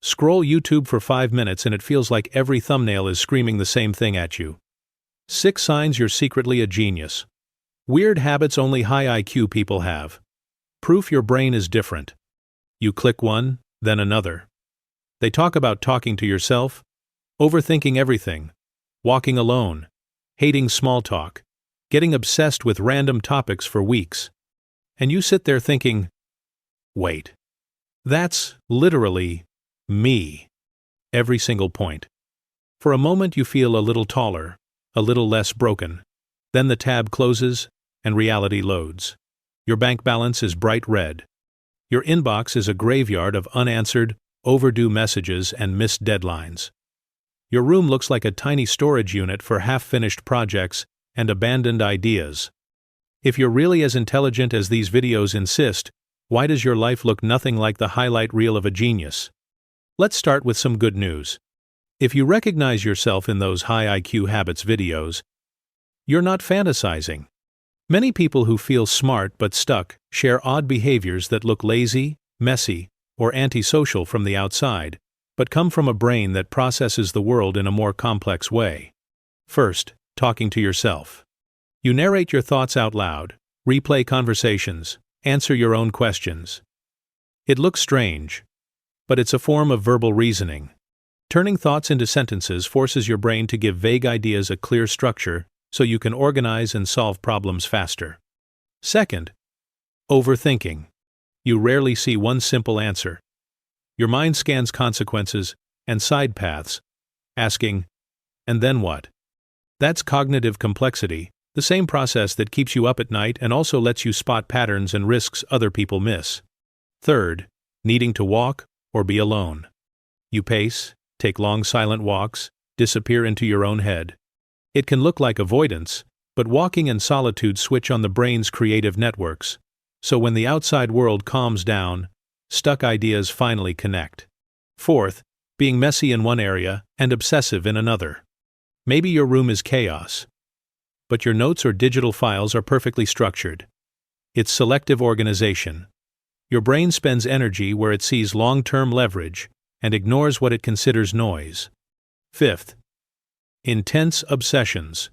Scroll YouTube for 5 minutes and it feels like every thumbnail is screaming the same thing at you. 6 signs you're secretly a genius. Weird habits only high IQ people have. Proof your brain is different. You click one, then another. They talk about talking to yourself, overthinking everything, walking alone, hating small talk, getting obsessed with random topics for weeks. And you sit there thinking, wait, that's literally me. Every single point. For a moment you feel a little taller, a little less broken. Then the tab closes and reality loads. Your bank balance is bright red. Your inbox is a graveyard of unanswered, overdue messages and missed deadlines. Your room looks like a tiny storage unit for half-finished projects and abandoned ideas. If you're really as intelligent as these videos insist, why does your life look nothing like the highlight reel of a genius? Let's start with some good news. If you recognize yourself in those high IQ habits videos, you're not fantasizing. Many people who feel smart but stuck share odd behaviors that look lazy, messy, or antisocial from the outside, but come from a brain that processes the world in a more complex way. First, talking to yourself. You narrate your thoughts out loud, replay conversations, answer your own questions. It looks strange, but it's a form of verbal reasoning. Turning thoughts into sentences forces your brain to give vague ideas a clear structure so you can organize and solve problems faster. Second, overthinking. You rarely see one simple answer. Your mind scans consequences and side paths, asking, and then what? That's cognitive complexity, the same process that keeps you up at night and also lets you spot patterns and risks other people miss. Third, needing to walk or be alone. You pace, take long silent walks, disappear into your own head. It can look like avoidance, but walking and solitude switch on the brain's creative networks, so when the outside world calms down, stuck ideas finally connect. Fourth, being messy in one area and obsessive in another. Maybe your room is chaos, but your notes or digital files are perfectly structured. It's selective organization. Your brain spends energy where it sees long-term leverage and ignores what it considers noise. Fifth, intense obsessions.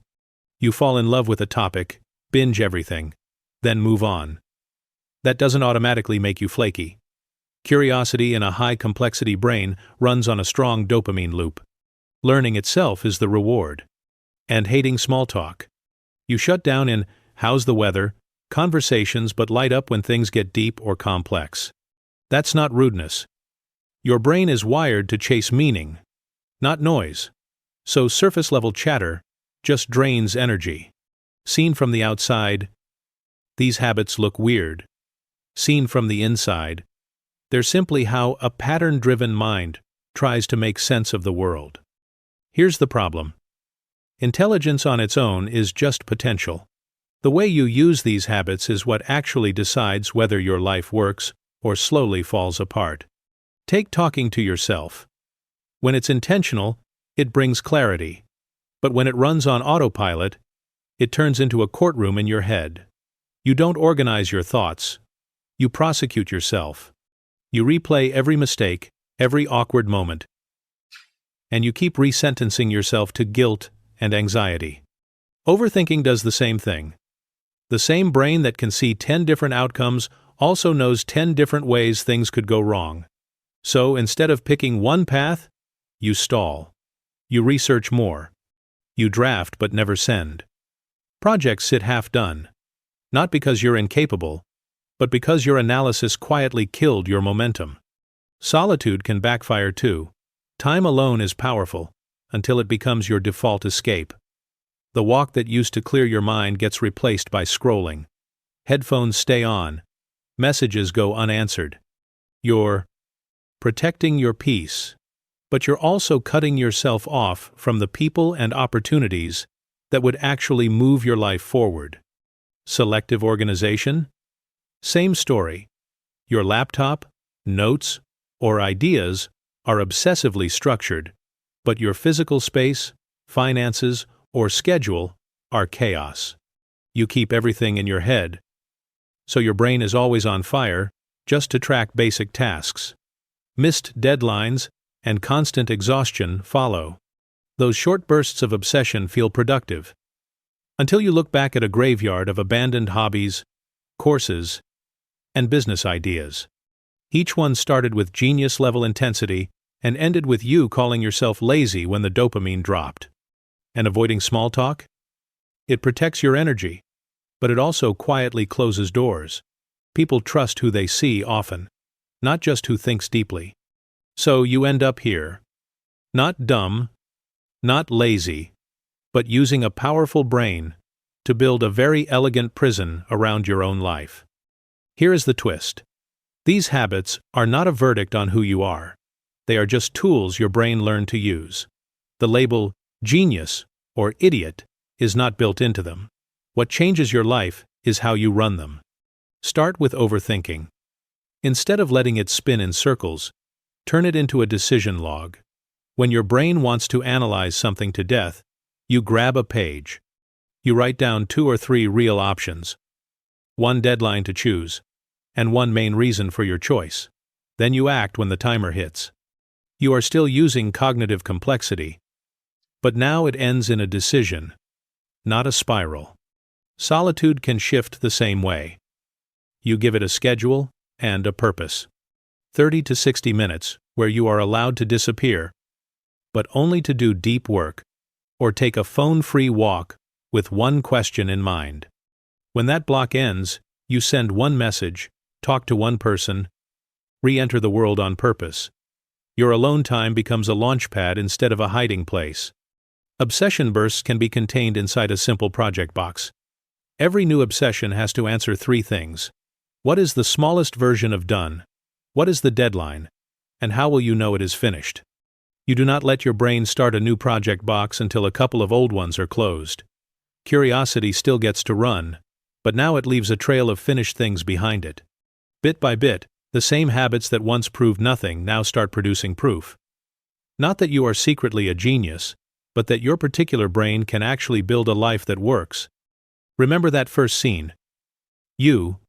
You fall in love with a topic, binge everything, then move on. That doesn't automatically make you flaky. Curiosity in a high-complexity brain runs on a strong dopamine loop. Learning itself is the reward. And hating small talk. You shut down in "how's the weather?" conversations but light up when things get deep or complex. That's not rudeness. Your brain is wired to chase meaning, not noise. So surface-level chatter just drains energy. Seen from the outside, these habits look weird. Seen from the inside, they're simply how a pattern-driven mind tries to make sense of the world. Here's the problem. Intelligence on its own is just potential. The way you use these habits is what actually decides whether your life works or slowly falls apart. Take talking to yourself. When it's intentional, it brings clarity. But when it runs on autopilot, it turns into a courtroom in your head. You don't organize your thoughts. You prosecute yourself. You replay every mistake, every awkward moment. And you keep resentencing yourself to guilt and anxiety. Overthinking does the same thing. The same brain that can see 10 different outcomes also knows 10 different ways things could go wrong. So instead of picking one path, you stall. You research more. You draft but never send. Projects sit half done. Not because you're incapable, but because your analysis quietly killed your momentum. Solitude can backfire too. Time alone is powerful, until it becomes your default escape. The walk that used to clear your mind gets replaced by scrolling. Headphones stay on. Messages go unanswered. You're protecting your peace, but you're also cutting yourself off from the people and opportunities that would actually move your life forward. Selective organization? Same story. Your laptop, notes, or ideas are obsessively structured, but your physical space, finances, or schedule are chaos. You keep everything in your head, so your brain is always on fire just to track basic tasks. Missed deadlines and constant exhaustion follow. Those short bursts of obsession feel productive, until you look back at a graveyard of abandoned hobbies, courses, and business ideas. Each one started with genius-level intensity and ended with you calling yourself lazy when the dopamine dropped. And avoiding small talk? It protects your energy, but it also quietly closes doors. People trust who they see often, not just who thinks deeply. So you end up here. Not dumb, not lazy, but using a powerful brain to build a very elegant prison around your own life. Here is the twist. These habits are not a verdict on who you are. They are just tools your brain learned to use. The label genius or idiot is not built into them. What changes your life is how you run them. Start with overthinking. Instead of letting it spin in circles, turn it into a decision log. When your brain wants to analyze something to death, you grab a page. You write down 2 or 3 real options, one deadline to choose, and one main reason for your choice. Then you act when the timer hits. You are still using cognitive complexity, but now it ends in a decision, not a spiral. Solitude can shift the same way. You give it a schedule and a purpose. 30 to 60 minutes where you are allowed to disappear, but only to do deep work, or take a phone-free walk with one question in mind. When that block ends, you send one message, talk to one person, re-enter the world on purpose. Your alone time becomes a launch pad instead of a hiding place. Obsession bursts can be contained inside a simple project box. Every new obsession has to answer 3 things. What is the smallest version of done? What is the deadline? And how will you know it is finished? You do not let your brain start a new project box until a couple of old ones are closed. Curiosity still gets to run, but now it leaves a trail of finished things behind it. Bit by bit, the same habits that once proved nothing now start producing proof. Not that you are secretly a genius, but that your particular brain can actually build a life that works. Remember that first scene. You,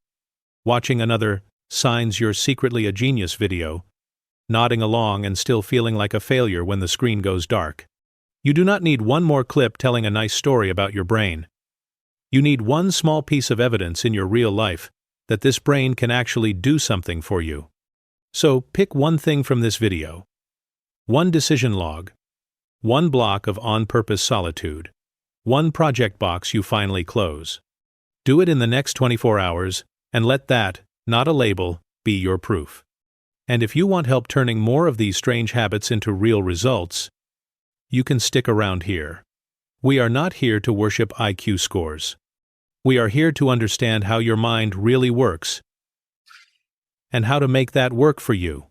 watching another "Signs You're Secretly a Genius" video, nodding along and still feeling like a failure when the screen goes dark. You do not need one more clip telling a nice story about your brain. You need one small piece of evidence in your real life that this brain can actually do something for you. So pick one thing from this video. One decision log. One block of on-purpose solitude. One project box you finally close. Do it in the next 24 hours, and let that, not a label, be your proof. And if you want help turning more of these strange habits into real results, you can stick around here. We are not here to worship IQ scores. We are here to understand how your mind really works and how to make that work for you.